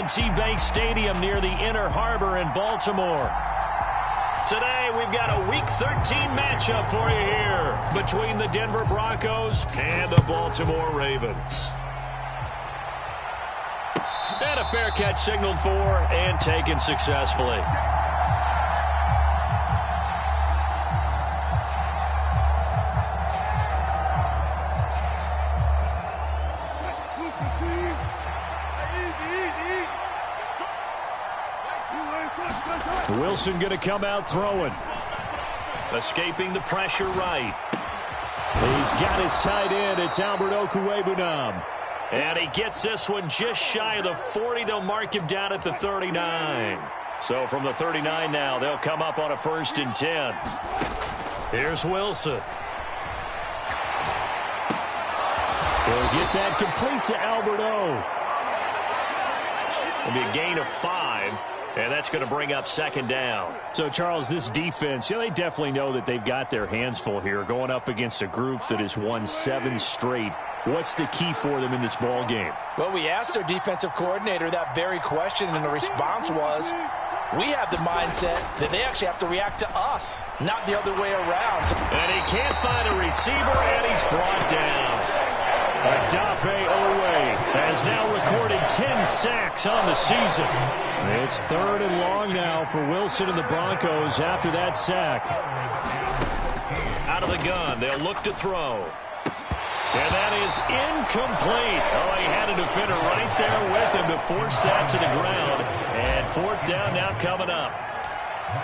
M&T Bank Stadium near the Inner Harbor in Baltimore. Today, we've got a Week 13 matchup for you here between the Denver Broncos and the Baltimore Ravens. And a fair catch signaled for and taken successfully. Wilson going to come out throwing. Escaping the pressure right. He's got his tight end. It's Albert Okwuegbunam. And he gets this one just shy of the 40. They'll mark him down at the 39. So from the 39 now, they'll come up on a 1st and 10. Here's Wilson. He'll get that complete to Albert O. It'll be a gain of 5. And that's going to bring up 2nd down. So, Charles, this defense, they definitely know that they've got their hands full here going up against a group that has won 7 straight. What's the key for them in this ball game? Well, we asked their defensive coordinator that very question, and the response was, we have the mindset that they actually have to react to us, not the other way around. And he can't find a receiver, and he's brought down. Odafe Owe has now recorded 10 sacks on the season. It's 3rd and long now for Wilson and the Broncos after that sack. Out of the gun, they'll look to throw. And that is incomplete. Oh, he had a defender right there with him to force that to the ground. And 4th down now coming up.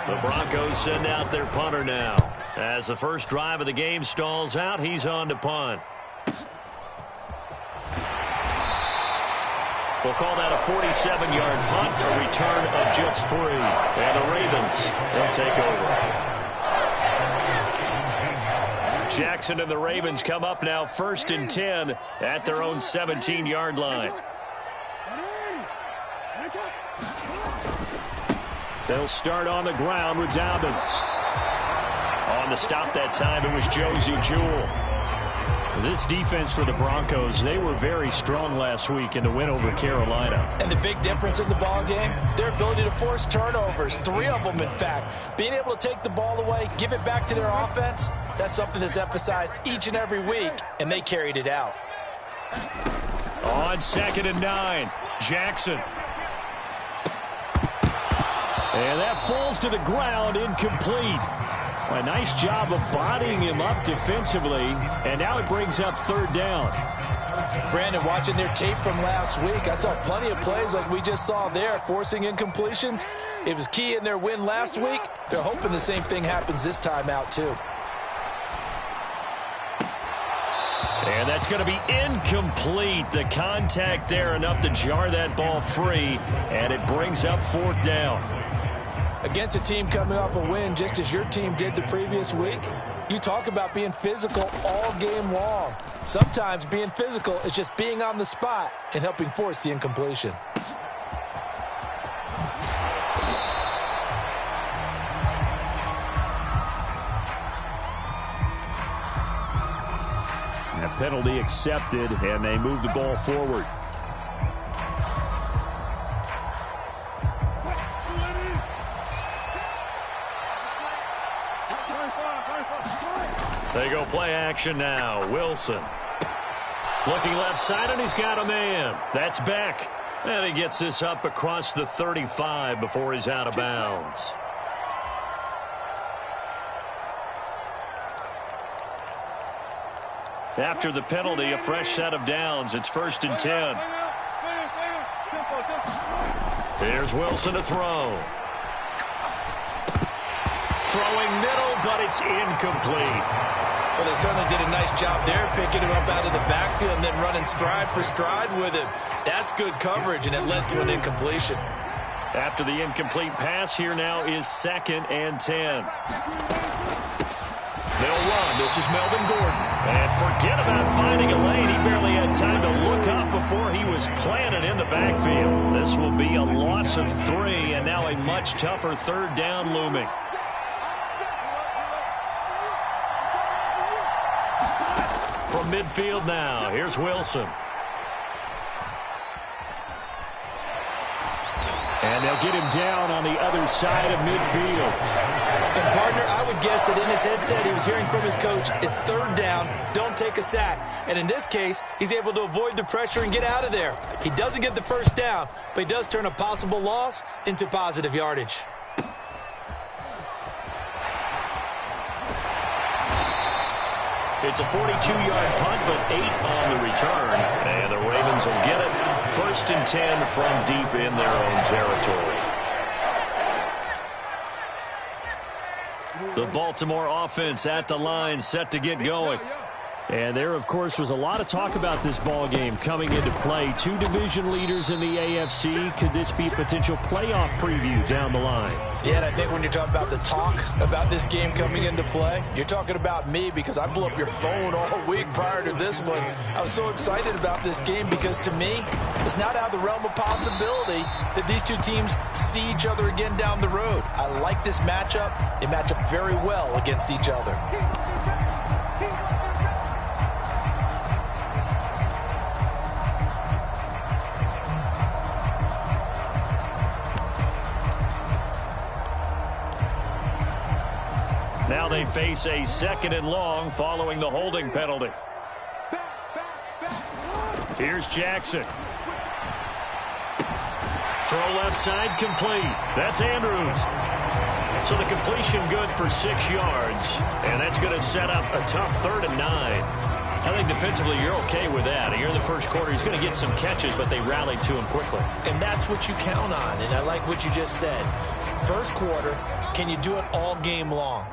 The Broncos send out their punter now. As the first drive of the game stalls out, he's on to punt. We'll call that a 47-yard punt, a return of just 3. And the Ravens will take over. Jackson and the Ravens come up now 1st and 10 at their own 17-yard line. They'll start on the ground with Dobbins. On the stop that time, it was Josie Jewell. This defense for the Broncos, they were very strong last week in the win over Carolina. And the big difference in the ball game, their ability to force turnovers, 3 of them in fact. Being able to take the ball away, give it back to their offense, that's something that's emphasized each and every week, and they carried it out. On 2nd and 9, Jackson. And that falls to the ground, incomplete. A nice job of bodying him up defensively, and now it brings up 3rd down. Brandon, watching their tape from last week, I saw plenty of plays like we just saw there, forcing incompletions. It was key in their win last week. They're hoping the same thing happens this time out, too. And that's going to be incomplete. The contact there enough to jar that ball free, and it brings up 4th down. Against a team coming off a win just as your team did the previous week, you talk about being physical all game long. Sometimes being physical is just being on the spot and helping force the incompletion. A penalty accepted, and they move the ball forward. They go play action now. Wilson. Looking left side, and he's got a man. That's Beck. And he gets this up across the 35 before he's out of bounds. After the penalty, a fresh set of downs. It's 1st and 10. Here's Wilson to throw. Throwing middle, but it's incomplete. Well, they certainly did a nice job there, picking him up out of the backfield and then running stride for stride with him. That's good coverage, and it led to an incompletion. After the incomplete pass, here now is 2nd and 10. They'll run. This is Melvin Gordon. And forget about finding a lane. He barely had time to look up before he was planted in the backfield. This will be a loss of 3, and now a much tougher 3rd down looming. From midfield now, here's Wilson. And they'll get him down on the other side of midfield. And, partner, I would guess that in his headset he was hearing from his coach, it's third down, don't take a sack. And in this case, he's able to avoid the pressure and get out of there. He doesn't get the first down, but he does turn a possible loss into positive yardage. It's a 42-yard punt, but 8 on the return. And the Ravens will get it. 1st and 10 from deep in their own territory. The Baltimore offense at the line, set to get going. And there, of course, was a lot of talk about this ball game coming into play. 2 division leaders in the AFC. Could this be a potential playoff preview down the line? Yeah, and I think when you're talking about the talk about this game coming into play, you're talking about me because I blew up your phone all week prior to this one. I was so excited about this game because, to me, it's not out of the realm of possibility that these two teams see each other again down the road. I like this matchup. They match up very well against each other. Now they face a 2nd and long following the holding penalty. Here's Jackson. Throw left side complete. That's Andrews. So the completion good for 6 yards. And that's going to set up a tough 3rd and 9. I think defensively you're okay with that. Here in the first quarter, he's going to get some catches, but they rallied to him quickly. And that's what you count on. And I like what you just said. First quarter, can you do it all game long?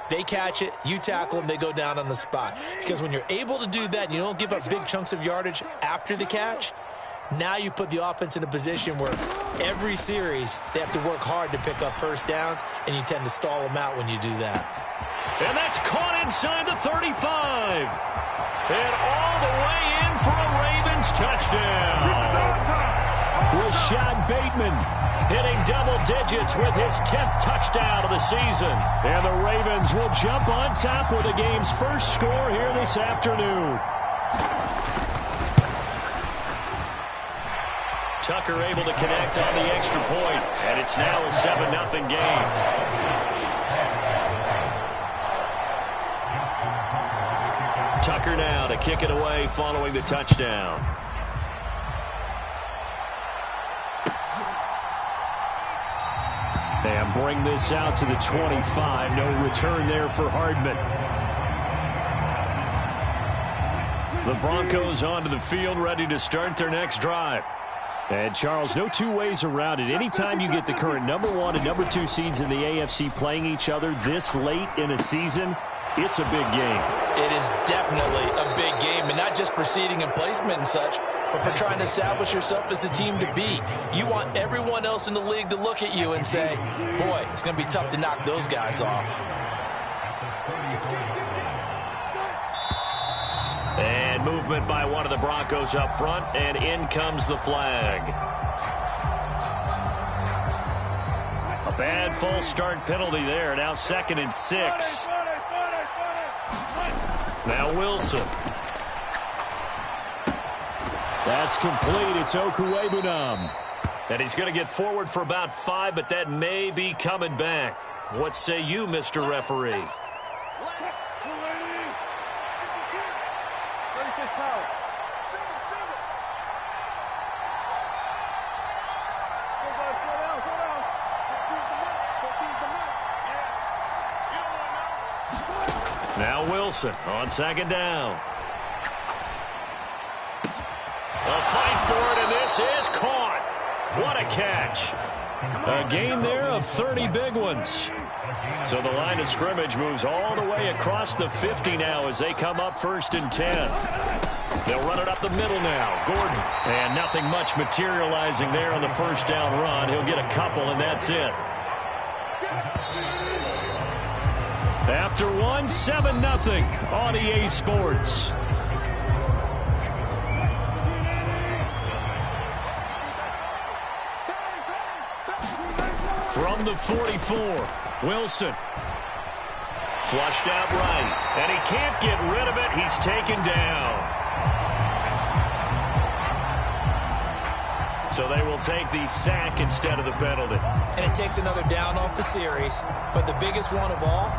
They catch it, you tackle them, they go down on the spot. Because when you're able to do that, and you don't give up big chunks of yardage after the catch, now you put the offense in a position where every series they have to work hard to pick up first downs, and you tend to stall them out when you do that. And that's caught inside the 35. And all the way in for a Ravens touchdown. Rashad Bateman hitting double digits with his 10th touchdown of the season. And the Ravens will jump on top with the game's first score here this afternoon. Tucker able to connect on the extra point, and it's now a 7-0 game. Tucker now to kick it away following the touchdown. And bring this out to the 25. No return there for Hardman. The Broncos onto the field, ready to start their next drive. And, Charles, no 2 ways around it. Anytime you get the current #1 and #2 seeds in the AFC playing each other this late in a season, it's a big game. It is definitely a big game, and not just for seeding and placement and such, but for trying to establish yourself as a team to beat. You want everyone else in the league to look at you and say, boy, it's going to be tough to knock those guys off. And movement by one of the Broncos up front, and in comes the flag. A bad false start penalty there. Now 2nd and 6. Now Wilson. That's complete. It's Okuwebunam. And he's going to get forward for about 5, but that may be coming back. What say you, Mr. Referee? Now Wilson on 2nd down. A fight for it, and this is caught. What a catch. A gain there of 30 big ones. So the line of scrimmage moves all the way across the 50 now as they come up 1st and 10. They'll run it up the middle now. Gordon. And nothing much materializing there on the 1st down run. He'll get a couple, and that's it. After 7-0 on EA Sports. From the 44, Wilson. Flushed out right, and he can't get rid of it. He's taken down. So they will take the sack instead of the penalty. And it takes another down off the series. But the biggest one of all,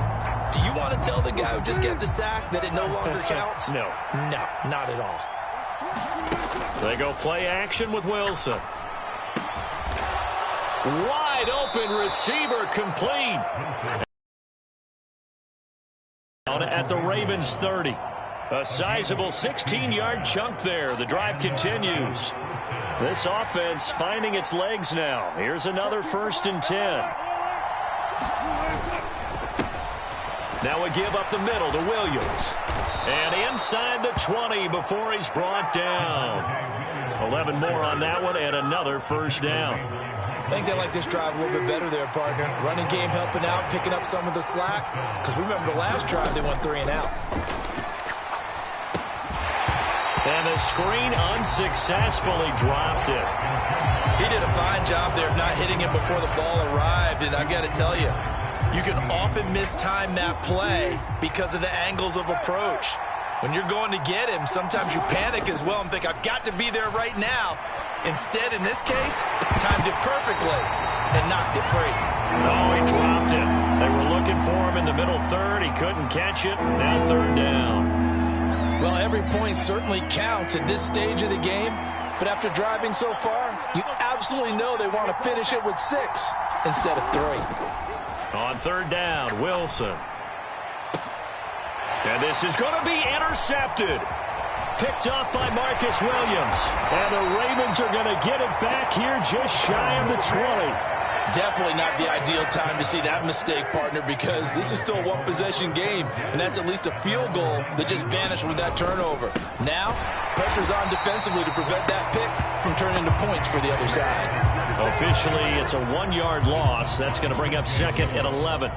do you want to tell the guy who just got the sack that it no longer counts? No. No, not at all. They go play action with Wilson. Wide open receiver complete. At the Ravens 30. A sizable 16-yard chunk there. The drive continues. This offense finding its legs now. Here's another 1st and 10. Now a give up the middle to Williams. And inside the 20 before he's brought down. 11 more on that one and another 1st down. I think they like this drive a little bit better there, partner. Running game helping out, picking up some of the slack. Because remember the last drive, they went 3 and out. And the screen unsuccessfully dropped it. He did a fine job there of not hitting him before the ball arrived. And I've got to tell you, you can often mistime that play because of the angles of approach. When you're going to get him, sometimes you panic as well and think, I've got to be there right now. Instead, in this case, timed it perfectly and knocked it free. Oh, he dropped it. They were looking for him in the middle third. He couldn't catch it. Now 3rd down. Well, every point certainly counts at this stage of the game. But after driving so far, you absolutely know they want to finish it with 6 instead of 3. On 3rd down, Wilson. And this is going to be intercepted. Picked off by Marcus Williams. And the Ravens are going to get it back here just shy of the 20. Definitely not the ideal time to see that mistake, partner, because this is still a one-possession game, and that's at least a field goal that just vanished with that turnover. Now, pressure's on defensively to prevent that pick from turning into points for the other side. Officially, it's a 1-yard loss. That's going to bring up 2nd and 11.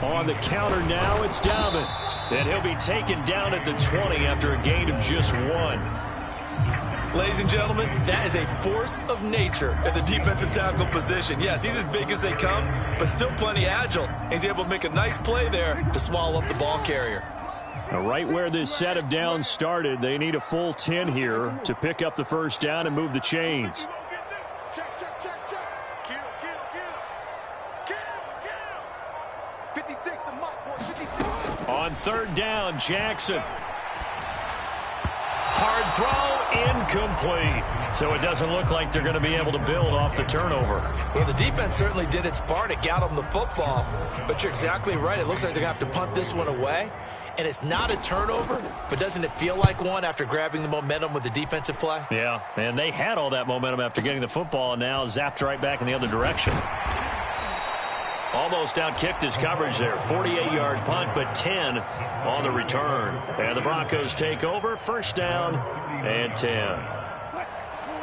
On the counter now, it's Dobbins. And he'll be taken down at the 20 after a gain of just 1. Ladies and gentlemen, that is a force of nature at the defensive tackle position. Yes, he's as big as they come, but still plenty agile. He's able to make a nice play there to swallow up the ball carrier. Now, right where this set of downs started, they need a full 10 here to pick up the 1st down and move the chains. Check, check, check, check. Kill. 56, the mock boy, 56. On 3rd down, Jackson. Hard throw, incomplete. So it doesn't look like they're going to be able to build off the turnover. Well, the defense certainly did its part to get them the football. But you're exactly right. It looks like they're going to have to punt this one away. And it's not a turnover, but doesn't it feel like one after grabbing the momentum with the defensive play? Yeah, and they had all that momentum after getting the football, and now zapped right back in the other direction. Almost outkicked his coverage there. 48-yard punt, but 10 on the return. And the Broncos take over. 1st down and 10.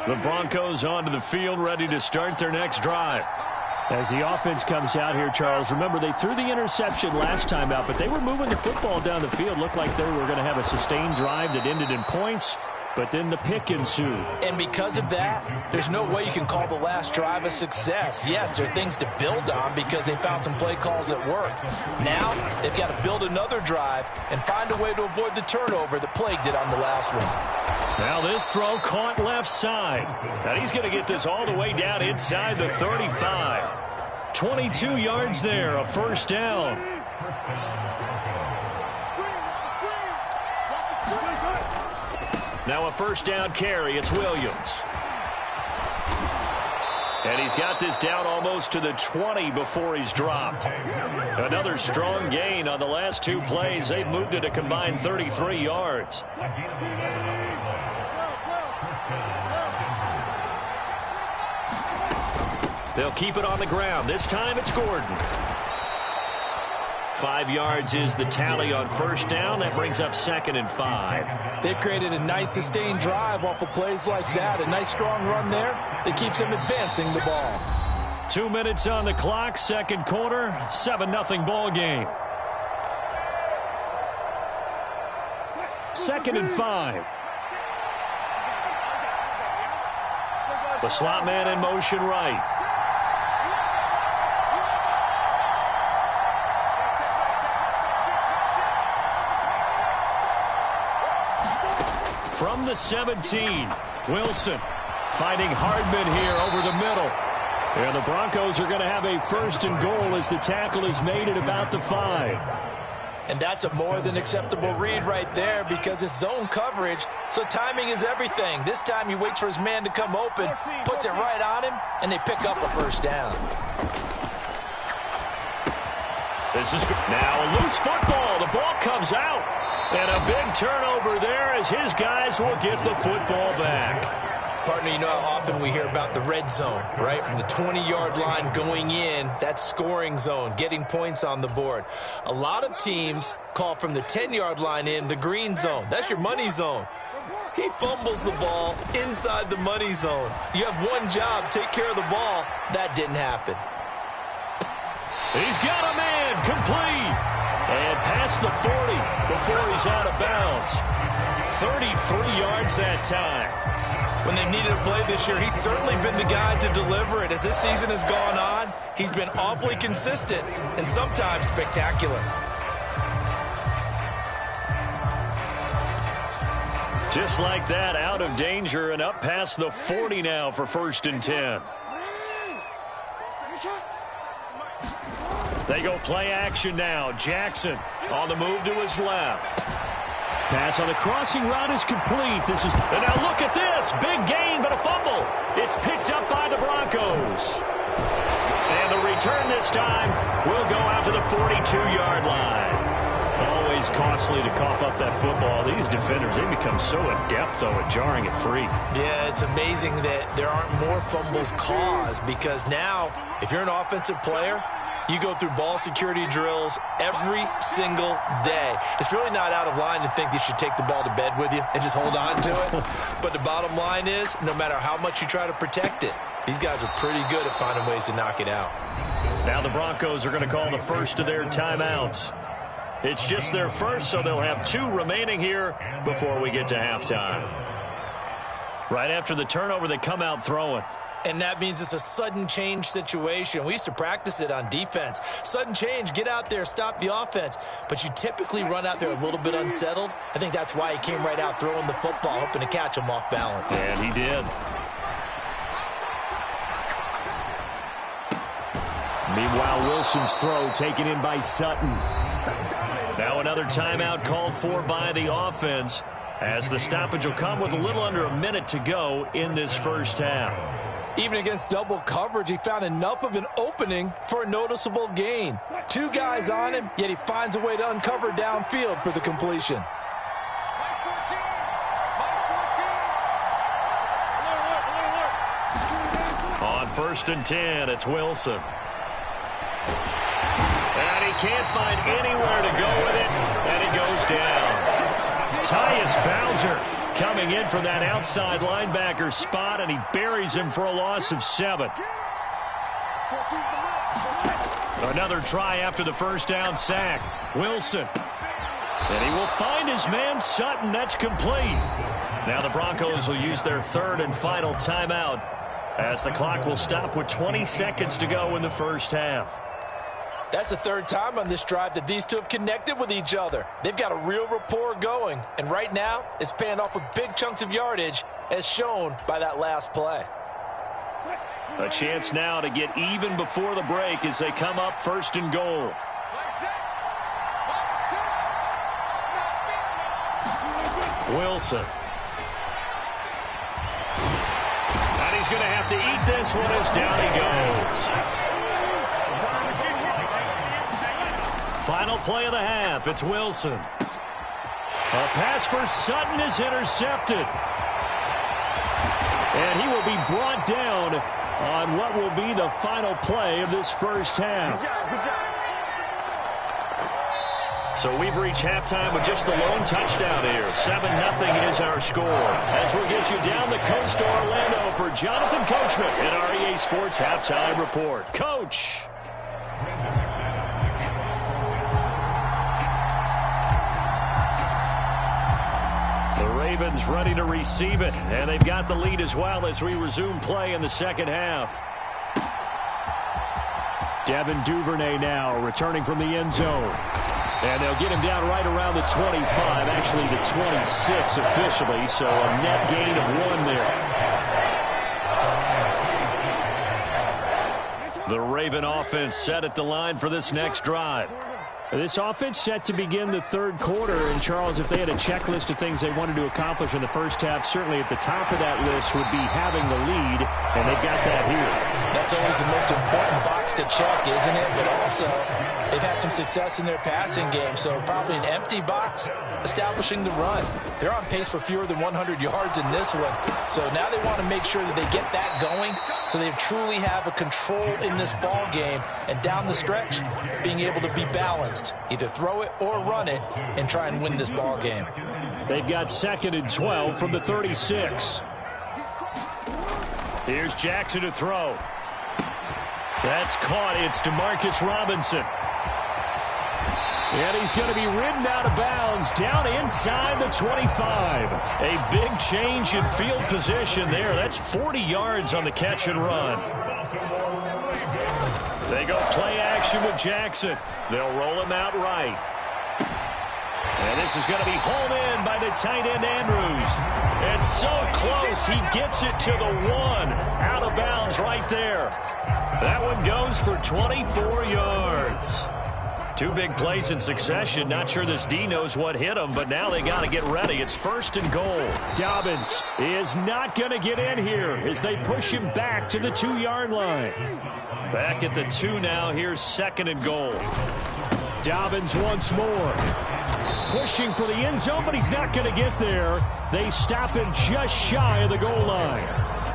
The Broncos onto the field, ready to start their next drive. As the offense comes out here, Charles, remember they threw the interception last time out, but they were moving the football down the field. Looked like they were going to have a sustained drive that ended in points, but then the pick ensued. And because of that, there's no way you can call the last drive a success. Yes, there are things to build on because they found some play calls that work. Now, they've got to build another drive and find a way to avoid the turnover that plagued it on the last one. Now this throw caught left side. And he's going to get this all the way down inside the 35. 22 yards there, a 1st down. Now a 1st down carry. It's Williams. And he's got this down almost to the 20 before he's dropped. Another strong gain on the last 2 plays. They've moved it a combined 33 yards. They'll keep it on the ground. This time it's Gordon. 5 yards is the tally on 1st down. That brings up 2nd and 5. They've created a nice sustained drive off of plays like that. A nice strong run there that keeps them advancing the ball. 2 minutes on the clock, 2nd quarter, 7-0 ball game. 2nd and 5. The slot man in motion right. from the 17. Wilson finding Hardman here over the middle. And the Broncos are going to have a first and goal as the tackle is made at about the 5. And that's a more than acceptable read right there because it's zone coverage, so timing is everything. This time he waits for his man to come open, puts it right on him, and they pick up a first down. This is good. Now a loose football. The ball comes out. And a big turnover there as his guys will get the football back. Partner, you know how often we hear about the red zone, right? From the 20-yard line going in, that's scoring zone, getting points on the board. A lot of teams call from the 10-yard line in the green zone. That's your money zone. He fumbles the ball inside the money zone. You have one job, take care of the ball. That didn't happen. He's got a man, complete. And past the 40 before he's out of bounds. 33 yards that time. When they've needed a play this year, he's certainly been the guy to deliver it. As this season has gone on, he's been awfully consistent and sometimes spectacular. Just like that, out of danger and up past the 40 now for 1st and 10. They go play action now. Jackson on the move to his left. Pass on the crossing route is complete. And now look at this. Big gain, but a fumble. It's picked up by the Broncos. And the return this time will go out to the 42-yard line. Always costly to cough up that football. These defenders, they become so adept, though, at jarring it free. Yeah, it's amazing that there aren't more fumbles caused because now, if you're an offensive player, you go through ball security drills every single day. It's really not out of line to think you should take the ball to bed with you and just hold on to it. But the bottom line is, no matter how much you try to protect it, these guys are pretty good at finding ways to knock it out. Now the Broncos are going to call the first of their timeouts. It's just their first, so they'll have 2 remaining here before we get to halftime. Right after the turnover, they come out throwing. And that means it's a sudden change situation. We used to practice it on defense. Sudden change, get out there, stop the offense. But you typically run out there a little bit unsettled. I think that's why he came right out throwing the football, hoping to catch him off balance. And he did. Meanwhile, Wilson's throw taken in by Sutton. Now another timeout called for by the offense as the stoppage will come with a little under a minute to go in this first half. Even against double coverage, he found enough of an opening for a noticeable gain. 2 guys on him, yet he finds a way to uncover downfield for the completion. On 1st and 10, it's Wilson. And he can't find anywhere to go with it, and he goes down. Tyus Bowser coming in from that outside linebacker spot, and he buries him for a loss of 7. Another try after the first down sack. Wilson. And he will find his man Sutton. That's complete. Now the Broncos will use their 3rd and final timeout as the clock will stop with 20 seconds to go in the first half. That's the 3rd time on this drive that these 2 have connected with each other. They've got a real rapport going, and right now it's paying off with big chunks of yardage as shown by that last play. A chance now to get even before the break as they come up 1st and goal. Wilson. And he's going to have to eat this one as down he goes. Final play of the half. It's Wilson. A pass for Sutton is intercepted. And he will be brought down on what will be the final play of this first half. So we've reached halftime with just the lone touchdown here. 7-0 is our score. As we'll get you down the coast to Orlando for Jonathan Coachman in our EA Sports Halftime Report. Coach. Ravens ready to receive it, and they've got the lead as well as we resume play in the second half. Devin Duvernay now returning from the end zone. And they'll get him down right around the 25, actually the 26 officially, so a net gain of 1 there. The Raven offense set at the line for this next drive. This offense set to begin the third quarter. And, Charles, if they had a checklist of things they wanted to accomplish in the first half, certainly at the top of that list would be having the lead, and they've got that here. That's always the most important box to check, isn't it? But also, they've had some success in their passing game, so probably an empty box establishing the run. They're on pace for fewer than 100 yards in this one, so now they want to make sure that they get that going so they truly have a control in this ball game, and down the stretch, being able to be balanced. Either throw it or run it and try and win this ball game. They've got 2nd and 12 from the 36. Here's Jackson to throw. That's caught. It's DeMarcus Robinson. And he's going to be ridden out of bounds down inside the 25. A big change in field position there. That's 40 yards on the catch and run. They go play action with Jackson. They'll roll him out right. And this is going to be hauled in by the tight end Andrews. It's so close. He gets it to the 1. Out of bounds right there. That one goes for 24 yards. 2 big plays in succession. Not sure this D knows what hit him, but now they got to get ready. It's 1st and goal. Dobbins is not going to get in here as they push him back to the 2-yard line. Back at the 2 now. Here's 2nd and goal. Dobbins once more. Pushing for the end zone, but he's not going to get there. They stop him just shy of the goal line.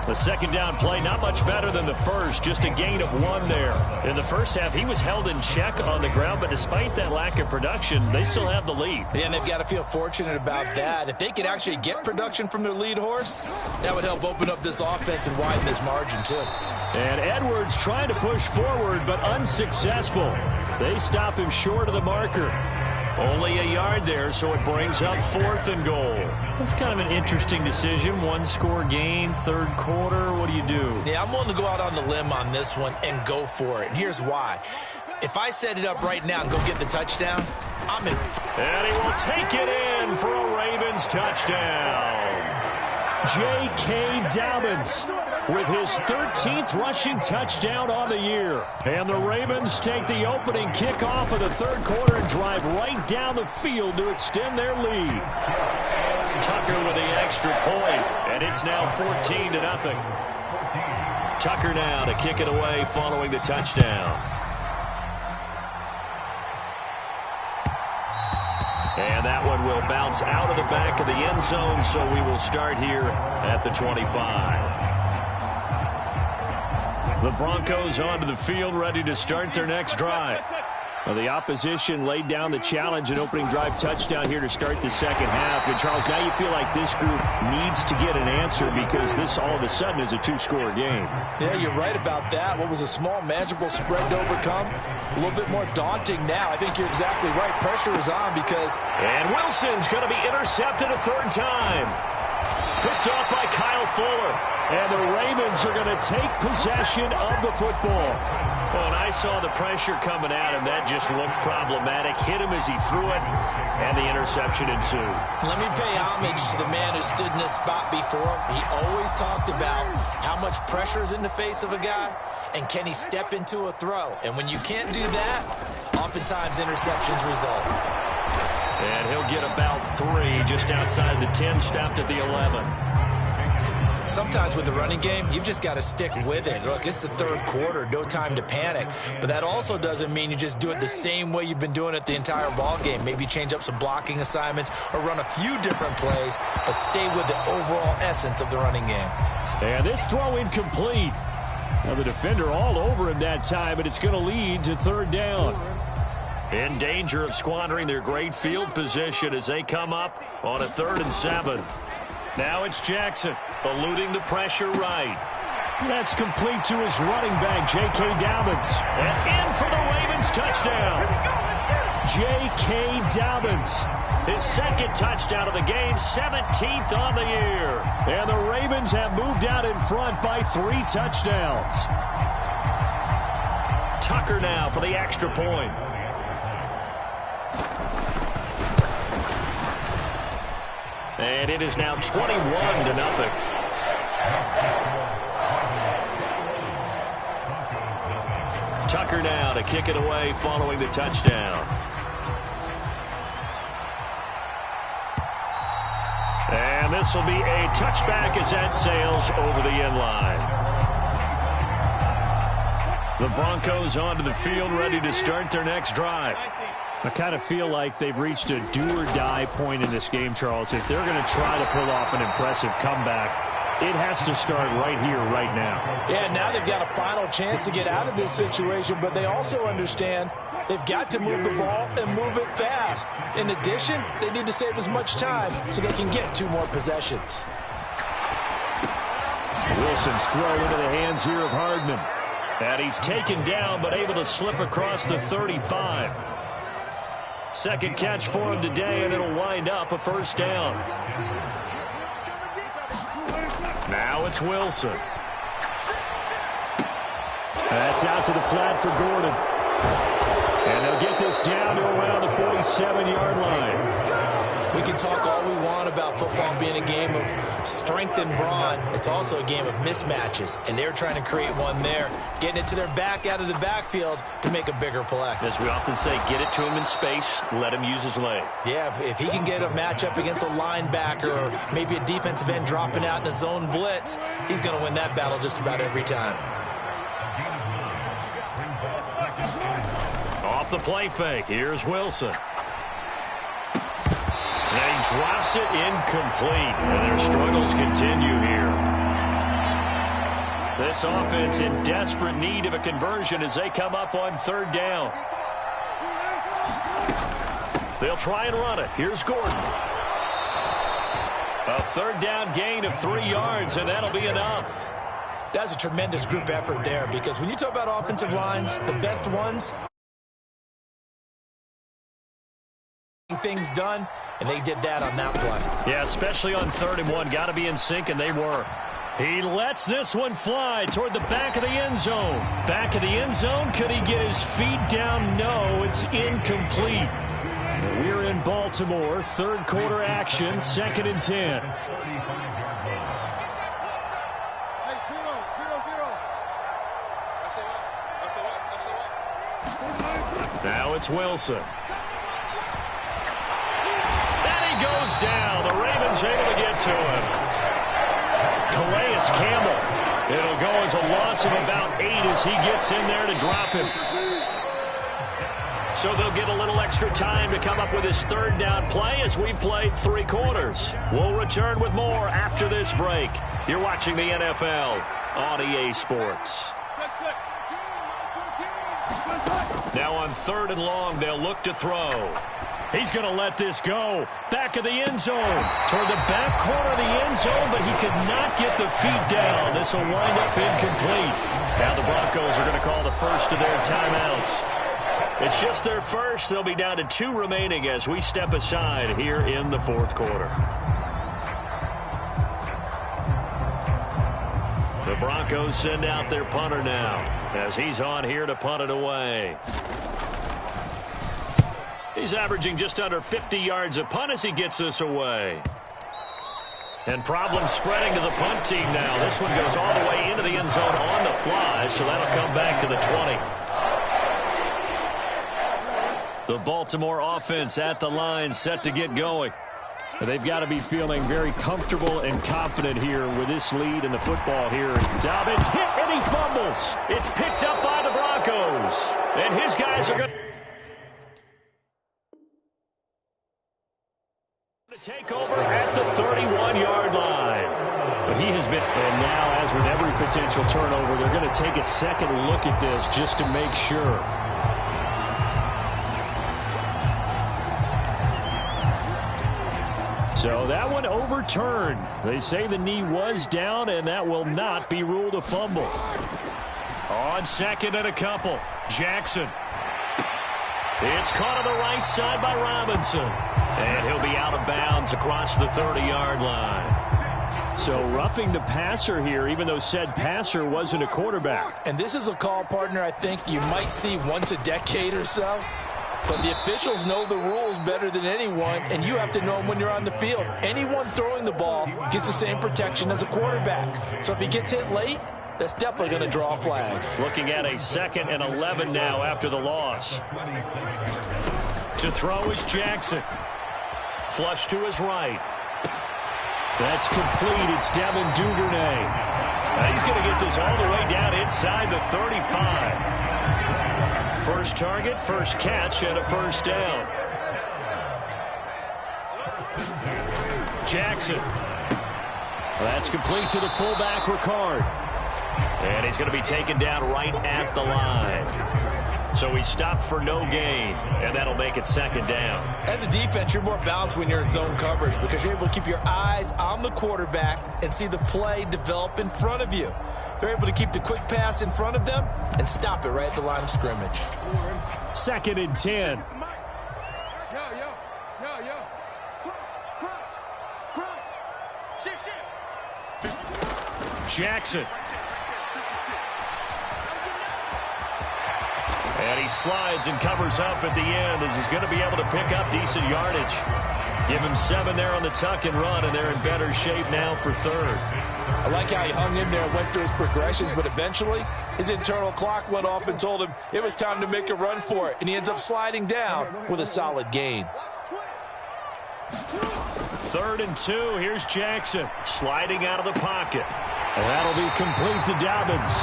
The second down play, not much better than the first, just a gain of 1 there. In the first half, he was held in check on the ground, but despite that lack of production, they still have the lead. Yeah, and they've got to feel fortunate about that. If they could actually get production from their lead horse, that would help open up this offense and widen this margin, too. And Edwards trying to push forward, but unsuccessful. They stop him short of the marker. Only a yard there, so it brings up 4th and goal. That's kind of an interesting decision. 1-score game, third quarter. What do you do? Yeah, I'm willing to go out on the limb on this one and go for it. And here's why. If I set it up right now and go get the touchdown, I'm in. And he will take it in for a Ravens touchdown. J.K. Dobbins with his 13th rushing touchdown on the year. And the Ravens take the opening kickoff of the third quarter and drive right down the field to extend their lead. Tucker with the extra point, and it's now 14-0. Tucker now to kick it away following the touchdown. And that one will bounce out of the back of the end zone, so we will start here at the 25. The Broncos onto the field, ready to start their next drive. Well, the opposition laid down the challenge, an opening drive touchdown here to start the second half. And, Charles, now you feel like this group needs to get an answer because this all of a sudden is a 2-score game. Yeah, you're right about that. What was a small, manageable spread to overcome, a little bit more daunting now. I think you're exactly right. Pressure is on because... And Wilson's going to be intercepted a third time. Picked off by Kyle Fuller. And the Ravens are going to take possession of the football. Well, and I saw the pressure coming at him. That just looked problematic. Hit him as he threw it, and the interception ensued. Let me pay homage to the man who stood in this spot before. He always talked about how much pressure is in the face of a guy, and can he step into a throw. And when you can't do that, oftentimes interceptions result. And he'll get about 3 just outside the 10, stopped at the 11. Sometimes with the running game, you've just got to stick with it. Look, it's the third quarter, no time to panic. But that also doesn't mean you just do it the same way you've been doing it the entire ball game. Maybe change up some blocking assignments or run a few different plays, but stay with the overall essence of the running game. And this throw incomplete. Now the defender all over him that time, but it's going to lead to third down. In danger of squandering their great field position as they come up on a 3rd and 7. Now it's Jackson, eluding the pressure right. That's complete to his running back, J.K. Dobbins. And in for the Ravens touchdown. J.K. Dobbins, his 2nd touchdown of the game, 17th on the year. And the Ravens have moved out in front by 3 touchdowns. Tucker now for the extra point. And it is now 21-0. Tucker now to kick it away following the touchdown. And this will be a touchback as that sails over the end line. The Broncos onto the field ready to start their next drive. I kind of feel like they've reached a do-or-die point in this game, Charles. If they're going to try to pull off an impressive comeback, it has to start right here, right now. Yeah, now they've got a final chance to get out of this situation, but they also understand they've got to move the ball and move it fast. In addition, they need to save as much time so they can get 2 more possessions. Wilson's throw into the hands here of Hardman. And he's taken down but able to slip across the 35. Second catch for him today, and it'll wind up a first down. Now it's Wilson. That's out to the flat for Gordon. And they'll get this down to around the 47-yard line. We can talk all we want about football being a game of strength and brawn. It's also a game of mismatches, and they're trying to create one there, getting it to their back out of the backfield to make a bigger play. As we often say, get it to him in space, let him use his leg. Yeah, if he can get a matchup against a linebacker or maybe a defensive end dropping out in a zone blitz, he's going to win that battle just about every time. Off the play fake, here's Wilson. And he drops it incomplete. And their struggles continue here. This offense in desperate need of a conversion as they come up on 3rd down. They'll try and run it. Here's Gordon. A 3rd down gain of 3 yards, and that'll be enough. That's a tremendous group effort there, because when you talk about offensive lines, the best ones, things done, and they did that on that play. Yeah, especially on 3rd and 1. Got to be in sync, and they were. He lets this one fly toward the back of the end zone. Back of the end zone. Could he get his feet down? No, it's incomplete. We're in Baltimore. 3rd quarter action. 2nd and 10. Now it's Wilson. Goes down. The Ravens able to get to him. Calais Campbell. It'll go as a loss of about 8 as he gets in there to drop him. So they'll get a little extra time to come up with his 3rd down play as we've played 3 quarters. We'll return with more after this break. You're watching the NFL on EA Sports. Now on 3rd and long, they'll look to throw. He's going to let this go. Back of the end zone. Toward the back corner of the end zone, but he could not get the feet down. This will wind up incomplete. Now the Broncos are going to call the first of their timeouts. It's just their first. They'll be down to 2 remaining as we step aside here in the 4th quarter. The Broncos send out their punter now as he's on here to punt it away. He's averaging just under 50 yards a punt as he gets this away. And problems spreading to the punt team now. This one goes all the way into the end zone on the fly, so that'll come back to the 20. The Baltimore offense at the line, set to get going. They've got to be feeling very comfortable and confident here with this lead in the football here. Dobbins hit and he fumbles. It's picked up by the Broncos. And his guys are going to take over at the 31-yard line. But he has been, and now as with every potential turnover, they're going to take a second look at this just to make sure. So that one overturned. They say the knee was down, and that will not be ruled a fumble. On 2nd and a couple, Jackson. It's caught on the right side by Robinson. And he'll be out of bounds across the 30-yard line. So roughing the passer here, even though said passer wasn't a quarterback. And this is a call, partner, I think you might see once a decade or so. But the officials know the rules better than anyone, and you have to know them when you're on the field. Anyone throwing the ball gets the same protection as a quarterback. So if he gets hit late, that's definitely going to draw a flag. Looking at a 2nd and 11 now after the loss. To throw is Jackson. Flush to his right. That's complete. It's Devin Duvernay. Now he's going to get this all the way down inside the 35. First target, first catch, and a first down. Jackson. That's complete to the fullback, Ricard. And he's going to be taken down right at the line. So he stopped for no gain, and that'll make it 2nd down. As a defense, you're more balanced when you're in zone coverage because you're able to keep your eyes on the quarterback and see the play develop in front of you. They're able to keep the quick pass in front of them and stop it right at the line of scrimmage. 2nd and 10. Yo. Crunch. Shift. Jackson. And he slides and covers up at the end as he's going to be able to pick up decent yardage. Give him 7 there on the tuck and run, and they're in better shape now for 3rd. I like how he hung in there and went through his progressions, but eventually his internal clock went off and told him it was time to make a run for it, and he ends up sliding down with a solid gain. 3rd and 2. Here's Jackson sliding out of the pocket. And that'll be complete to Dobbins.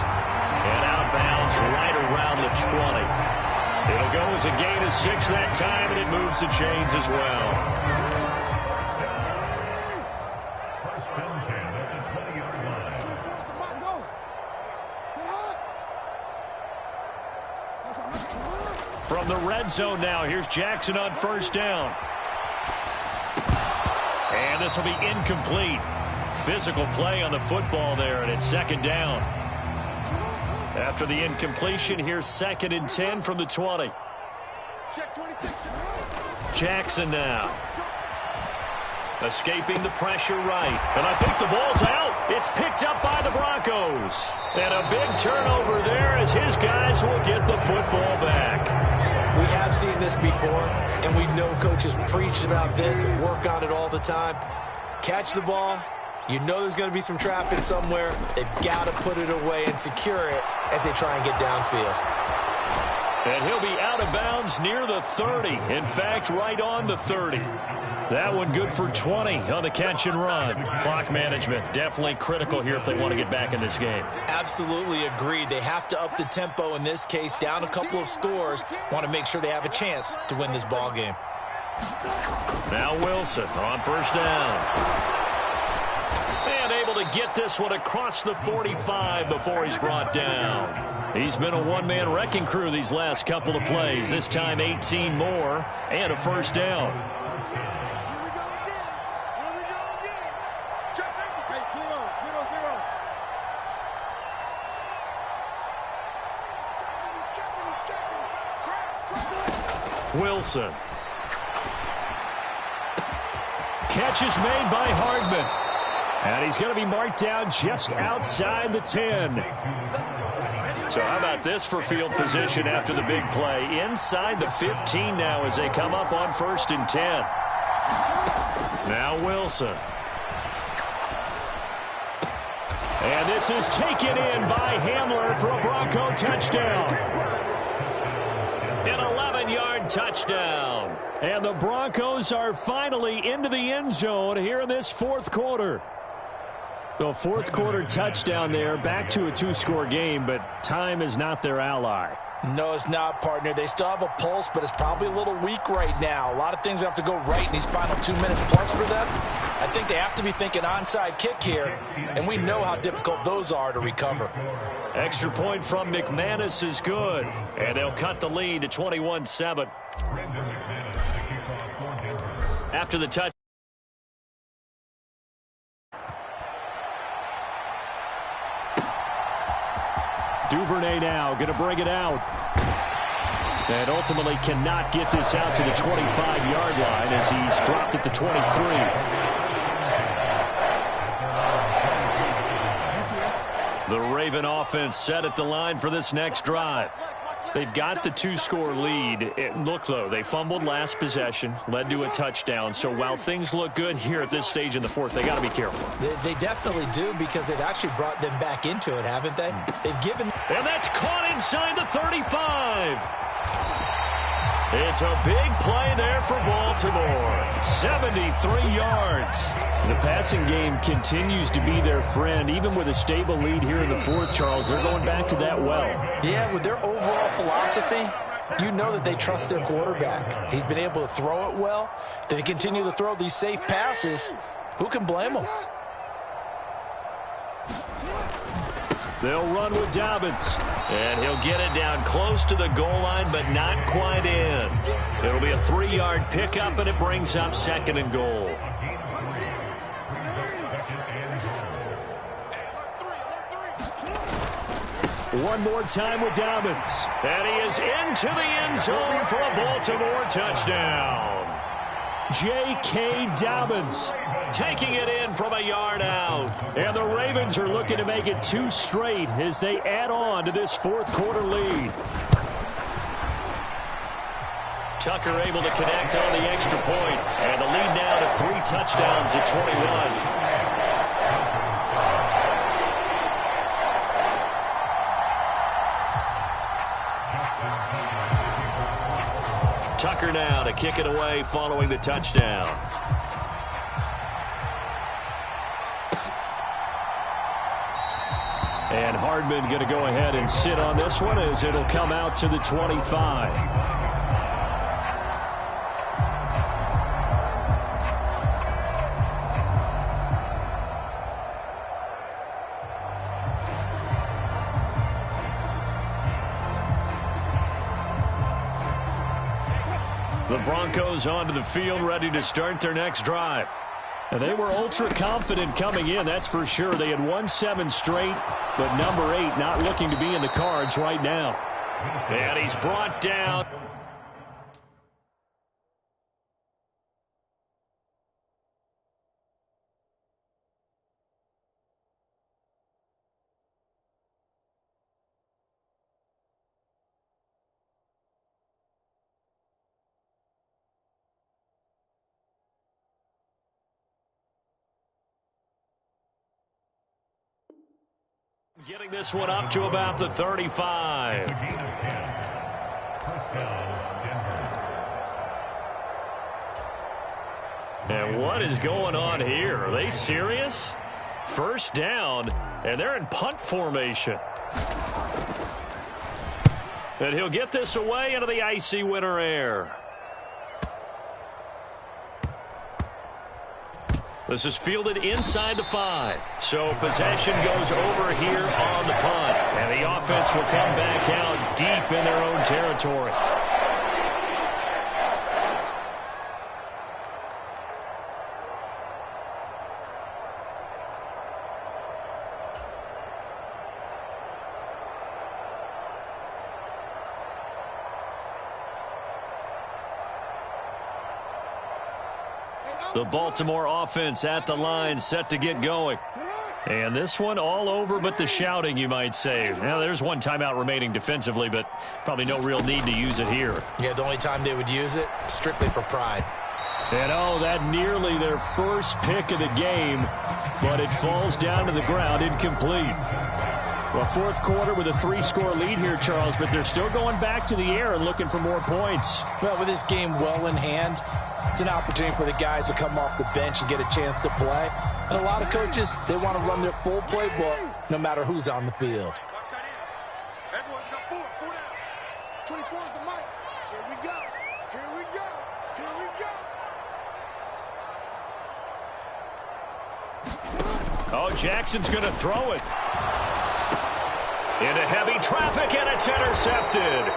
And out of bounds right around the 20. It'll go as a gain of 6 that time, and it moves the chains as well. From the red zone now, here's Jackson on 1st down. And this will be incomplete. Physical play on the football there, and it's 2nd down. After the incompletion, here's 2nd and 10 from the 20. Jackson now. Escaping the pressure right. And I think the ball's out. It's picked up by the Broncos. And a big turnover there as his guys will get the football back. We have seen this before, and we know coaches preach about this and work on it all the time. Catch the ball. You know there's going to be some traffic somewhere. They've got to put it away and secure it as they try and get downfield. And he'll be out of bounds near the 30. In fact, right on the 30. That one good for 20 on the catch and run. Clock management definitely critical here if they want to get back in this game. Absolutely agreed. They have to up the tempo in this case, down a couple of scores. Want to make sure they have a chance to win this ball game. Now Wilson on 1st down. And able to get this one across the 45 before he's brought down. He's been a one-man wrecking crew these last couple of plays. This time 18 more and a 1st down. Wilson. Catch is made by Hardman. And he's going to be marked down just outside the 10. So how about this for field position after the big play? Inside the 15 now as they come up on 1st and 10. Now Wilson. And this is taken in by Hamler for a Bronco touchdown. An 11-yard touchdown. And the Broncos are finally into the end zone here in this 4th quarter. The 4th quarter touchdown there, back to a 2-score game, but time is not their ally. No, it's not, partner. They still have a pulse, but it's probably a little weak right now. A lot of things have to go right in these final 2 minutes plus for them. I think they have to be thinking onside kick here, and we know how difficult those are to recover. Extra point from McManus is good, and they'll cut the lead to 21-7. After the touch. Duvernay now going to bring it out. And ultimately cannot get this out to the 25-yard line as he's dropped at the 23. The Raven offense set at the line for this next drive. They've got the two-score lead. Look, though, they fumbled last possession, led to a touchdown. So while things look good here at this stage in the fourth, they got to be careful. They definitely do, because they've actually brought them back into it, haven't they? They've given... And that's caught inside the 35. It's a big play there for Baltimore. 73 yards. The passing game continues to be their friend. Even with a stable lead here in the fourth, Charles, they're going back to that well. Yeah, with their overall philosophy, you know that they trust their quarterback. He's been able to throw it well. They continue to throw these safe passes. Who can blame them? They'll run with Dobbins. And he'll get it down close to the goal line, but not quite in. It'll be a 3-yard pickup, and it brings up 2nd and goal. One more time with Dobbins. And he is into the end zone for a Baltimore touchdown. J.K. Dobbins taking it in from a yard out. And the Ravens are looking to make it 2 straight as they add on to this fourth-quarter lead. Tucker able to connect on the extra point. And the lead now to 3 touchdowns at 21. Tucker now to kick it away following the touchdown. And Hardman going to go ahead and sit on this one as it'll come out to the 25. The Broncos onto the field, ready to start their next drive. And they were ultra confident coming in, that's for sure. They had won 7 straight, but number 8 not looking to be in the cards right now. And he's brought down. Getting this one up to about the 35. And what is going on here? Are they serious? First down, and they're in punt formation. And he'll get this away into the icy winter air. This is fielded inside the 5. So possession goes over here on the punt. And the offense will come back out deep in their own territory. The Baltimore offense at the line, set to get going. And this one all over but the shouting, you might say. Now, there's one timeout remaining defensively, but probably no real need to use it here. Yeah, the only time they would use it, strictly for pride. And, oh, that nearly their first pick of the game, but it falls down to the ground, incomplete. Well, fourth quarter with a 3-score lead here, Charles, but they're still going back to the air and looking for more points. Well, with this game well in hand, it's an opportunity for the guys to come off the bench and get a chance to play. And a lot of coaches, they want to run their full playbook no matter who's on the field. 24 is the mic. Here we go. Here we go. Here we go. Oh, Jackson's going to throw it. Into heavy traffic, and it's intercepted.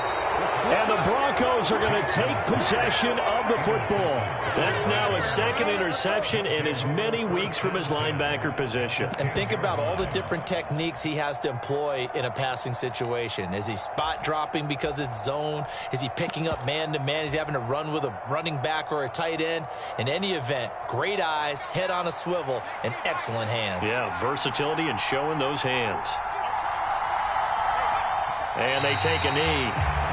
And the Broncos are going to take possession of the football. That's now a 2nd interception in as many weeks from his linebacker position. And think about all the different techniques he has to employ in a passing situation. Is he spot dropping because it's zone? Is he picking up man-to-man? Is he having to run with a running back or a tight end? In any event, great eyes, head on a swivel, and excellent hands. Yeah, versatility and showing those hands. And they take a knee.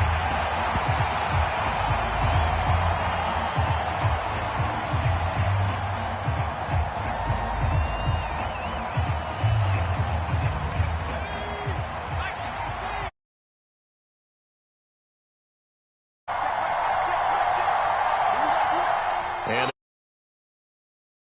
And